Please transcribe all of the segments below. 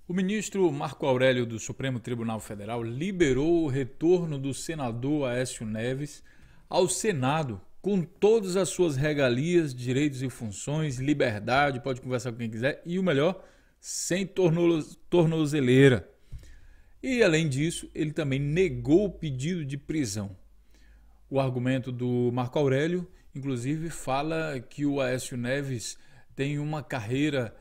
O ministro Marco Aurélio do Supremo Tribunal Federal liberou o retorno do senador Aécio Neves ao Senado com todas as suas regalias, direitos e funções, liberdade, pode conversar com quem quiser e o melhor, sem tornozeleira. E além disso, ele também negou o pedido de prisão. O argumento do Marco Aurélio, inclusive, fala que o Aécio Neves tem uma carreira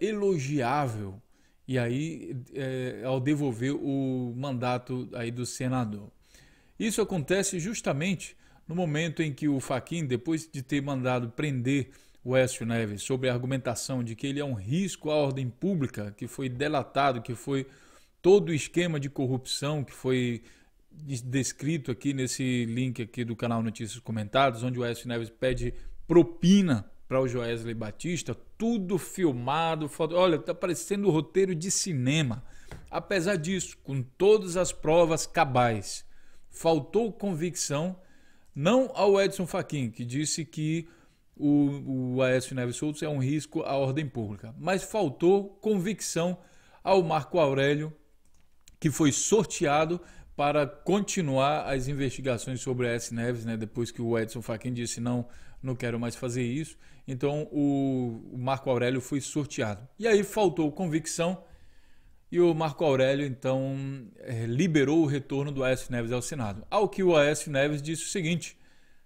elogiável e aí ao devolver o mandato aí do senador. Isso acontece justamente no momento em que o Fachin, depois de ter mandado prender o Aécio Neves sobre a argumentação de que ele é um risco à ordem pública, que foi delatado, que foi todo o esquema de corrupção que foi descrito aqui nesse link aqui do canal Notícias Comentadas, onde o Aécio Neves pede propina para o Joesley Batista, tudo filmado, foto. Olha, tá parecendo um roteiro de cinema. Apesar disso, com todas as provas cabais, faltou convicção, não ao Edson Fachin, que disse que o Aécio Neves Souto é um risco à ordem pública, mas faltou convicção ao Marco Aurélio, que foi sorteado para continuar as investigações sobre Aécio Neves, né, depois que o Edson Fachin disse não quero mais fazer isso. Então o Marco Aurélio foi sorteado. E aí faltou convicção e o Marco Aurélio então liberou o retorno do Aécio Neves ao Senado. Ao que o Aécio Neves disse o seguinte: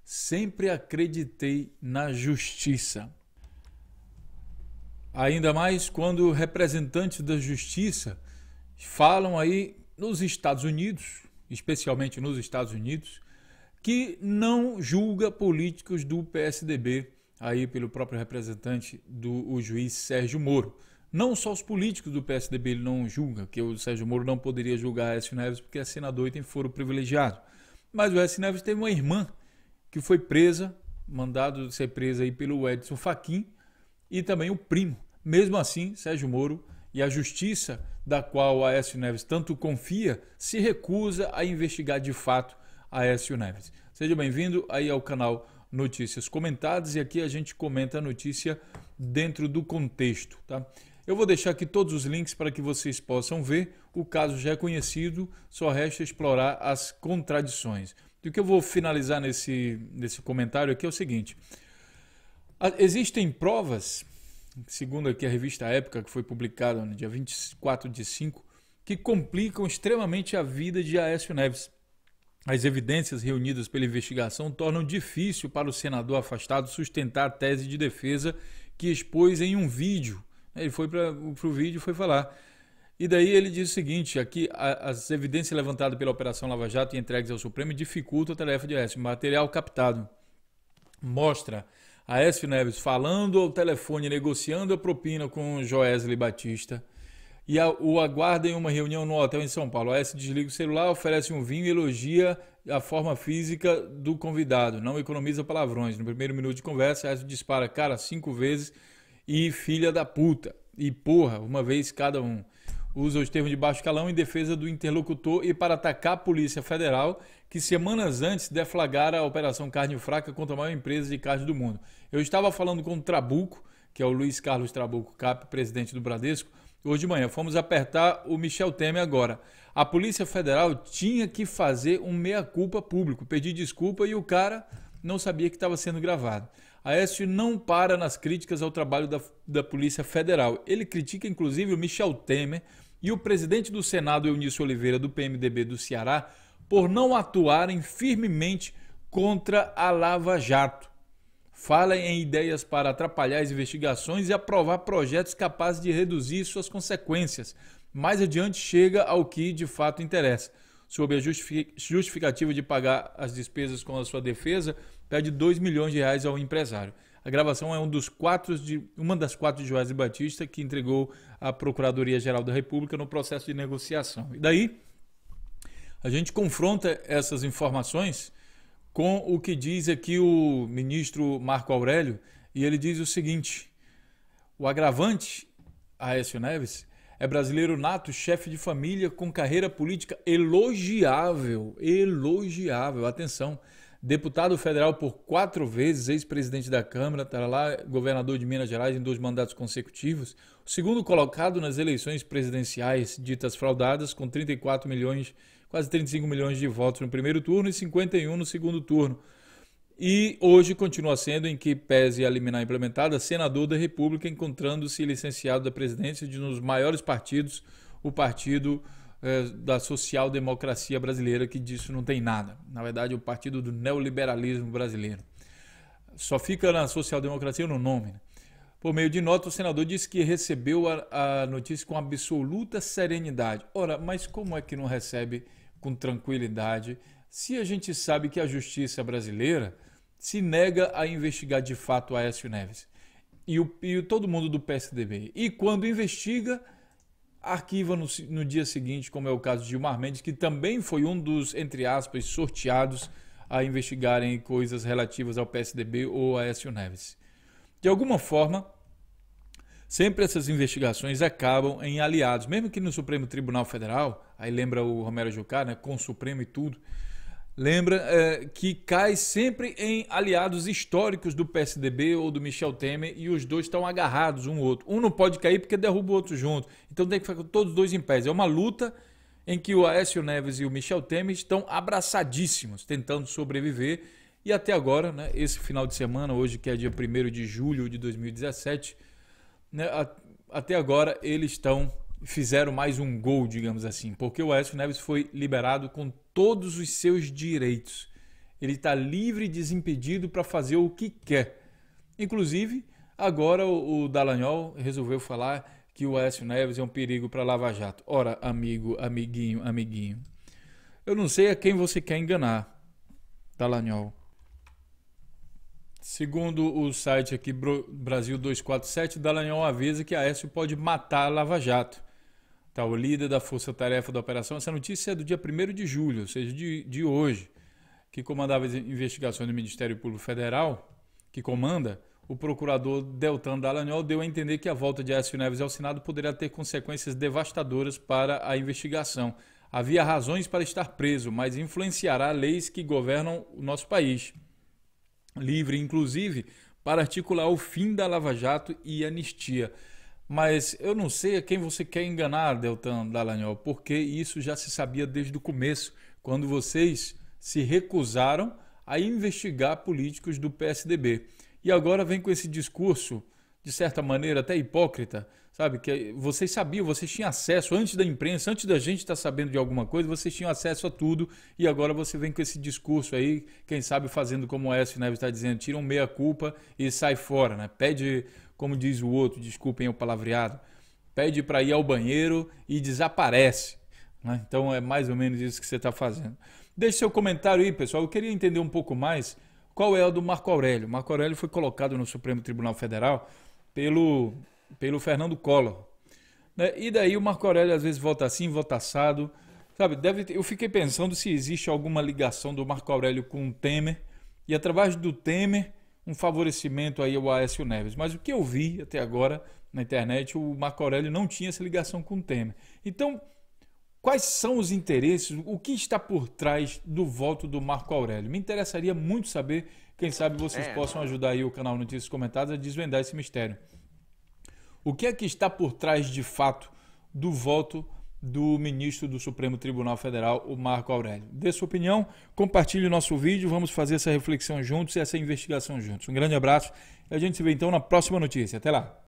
sempre acreditei na justiça. Ainda mais quando representantes da justiça falam aí nos Estados Unidos, especialmente nos Estados Unidos, que não julga políticos do PSDB, aí pelo próprio representante do juiz Sérgio Moro. Não só os políticos do PSDB ele não julga, que o Sérgio Moro não poderia julgar Aécio Neves porque é senador e tem foro privilegiado. Mas o Aécio Neves teve uma irmã que foi presa, mandado ser presa aí pelo Edson Fachin, e também o primo. Mesmo assim, Sérgio Moro e a justiça da qual Aécio Neves tanto confia se recusa a investigar de fato Aécio Neves. Seja bem-vindo aí ao canal Notícias Comentadas e aqui a gente comenta a notícia dentro do contexto, tá? Eu vou deixar aqui todos os links para que vocês possam ver. O caso já é conhecido, só resta explorar as contradições. E o que eu vou finalizar nesse comentário aqui é o seguinte: existem provas, segundo aqui a revista Época, que foi publicada no dia 24/5, que complicam extremamente a vida de Aécio Neves. As evidências reunidas pela investigação tornam difícil para o senador afastado sustentar a tese de defesa que expôs em um vídeo. Ele foi para o vídeo e foi falar. E daí ele diz o seguinte: aqui as evidências levantadas pela Operação Lava Jato e entregues ao Supremo dificultam a tarefa de Aécio. Material captado mostra Aécio Neves falando ao telefone, negociando a propina com Joesley Batista, e o aguarda em uma reunião no hotel em São Paulo. Aécio desliga o celular, oferece um vinho e elogia a forma física do convidado, não economiza palavrões. No primeiro minuto de conversa, Aécio dispara cara 5 vezes e filha da puta, e porra, uma vez cada um. Usa os termos de baixo calão em defesa do interlocutor e para atacar a Polícia Federal, que semanas antes deflagrara a Operação Carne Fraca contra a maior empresa de carne do mundo. Eu estava falando com o Trabuco, que é o Luiz Carlos Trabuco Cap, presidente do Bradesco, hoje de manhã. Fomos apertar o Michel Temer agora. A Polícia Federal tinha que fazer um meia-culpa público, pedir desculpa, e o cara não sabia que estava sendo gravado. Aécio não para nas críticas ao trabalho da Polícia Federal. Ele critica inclusive o Michel Temer e o presidente do Senado, Eunício Oliveira, do PMDB do Ceará, por não atuarem firmemente contra a Lava Jato. Fala em ideias para atrapalhar as investigações e aprovar projetos capazes de reduzir suas consequências. Mais adiante chega ao que de fato interessa. Sob a justificativa de pagar as despesas com a sua defesa, pede R$2 milhões ao empresário. A gravação é uma das 4 de Joesley Batista, que entregou à Procuradoria-Geral da República no processo de negociação. E daí, a gente confronta essas informações com o que diz aqui o ministro Marco Aurélio, e ele diz o seguinte: o agravante, Aécio Neves, é brasileiro nato, chefe de família com carreira política elogiável, atenção, deputado federal por 4 vezes, ex-presidente da Câmara, está lá, governador de Minas Gerais em 2 mandatos consecutivos. O segundo colocado nas eleições presidenciais ditas fraudadas, com 34 milhões, quase 35 milhões de votos no primeiro turno e 51 no segundo turno. E hoje continua sendo, em que pese a liminar implementada, senador da República, encontrando-se licenciado da presidência de um dos maiores partidos, o partido da social-democracia brasileira, que disso não tem nada. Na verdade, é o partido do neoliberalismo brasileiro. Só fica na social-democracia no nome, né? Por meio de nota, o senador disse que recebeu a notícia com absoluta serenidade. Ora, mas como é que não recebe com tranquilidade se a gente sabe que a justiça brasileira se nega a investigar de fato o Aécio Neves e todo mundo do PSDB? E quando investiga, arquiva no dia seguinte, como é o caso de Gilmar Mendes, que também foi um dos, entre aspas, sorteados a investigarem coisas relativas ao PSDB ou a Aécio Neves. De alguma forma, sempre essas investigações acabam em aliados, mesmo que no Supremo Tribunal Federal, aí lembra o Romero Jucá, né, com o Supremo e tudo, lembra que cai sempre em aliados históricos do PSDB ou do Michel Temer, e os dois estão agarrados um ao outro. Um não pode cair porque derruba o outro junto. Então tem que ficar todos os dois em pé. É uma luta em que o Aécio Neves e o Michel Temer estão abraçadíssimos, tentando sobreviver. E até agora, né, esse final de semana, hoje que é dia 1º de julho de 2017, né, até agora eles fizeram mais um gol, digamos assim, porque o Aécio Neves foi liberado com todos os seus direitos. Ele está livre e desimpedido para fazer o que quer. Inclusive, agora o Dallagnol resolveu falar que o Aécio Neves é um perigo para a Lava Jato. Ora, amigo, amiguinho, eu não sei a quem você quer enganar, Dallagnol. Segundo o site aqui, Brasil 247, Dallagnol avisa que Aécio pode matar a Lava Jato. Tá, o líder da força-tarefa da operação, essa notícia é do dia 1º de julho, ou seja, de hoje, que comandava as investigações do Ministério Público Federal, que comanda, o procurador Deltan Dallagnol deu a entender que a volta de Aécio Neves ao Senado poderia ter consequências devastadoras para a investigação. Havia razões para estar preso, mas influenciará leis que governam o nosso país. Livre, inclusive, para articular o fim da Lava Jato e anistia. Mas eu não sei a quem você quer enganar, Deltan Dallagnol, porque isso já se sabia desde o começo, quando vocês se recusaram a investigar políticos do PSDB. E agora vem com esse discurso, de certa maneira até hipócrita, sabe? Que vocês sabiam, vocês tinham acesso, antes da imprensa, antes da gente estar sabendo de alguma coisa, vocês tinham acesso a tudo, e agora você vem com esse discurso aí, quem sabe fazendo como o Aécio Neves está dizendo, tira um meia-culpa e sai fora, né? Pede, como diz o outro, desculpem o palavreado, pede para ir ao banheiro e desaparece, né? Então é mais ou menos isso que você está fazendo. Deixe seu comentário aí, pessoal. Eu queria entender um pouco mais qual é o do Marco Aurélio. Marco Aurélio foi colocado no Supremo Tribunal Federal pelo Fernando Collor, né? E daí o Marco Aurélio às vezes vota assim, vota assado, sabe? Eu fiquei pensando se existe alguma ligação do Marco Aurélio com o Temer e através do Temer um favorecimento aí ao Aécio Neves. Mas o que eu vi até agora na internet, o Marco Aurélio não tinha essa ligação com o Temer. Então, quais são os interesses, o que está por trás do voto do Marco Aurélio? Me interessaria muito saber, quem sabe vocês possam ajudar aí o canal Notícias Comentadas a desvendar esse mistério. O que é que está por trás de fato do voto do ministro do Supremo Tribunal Federal, o Marco Aurélio? Dê sua opinião, compartilhe o nosso vídeo, vamos fazer essa reflexão juntos e essa investigação juntos. Um grande abraço e a gente se vê então na próxima notícia. Até lá!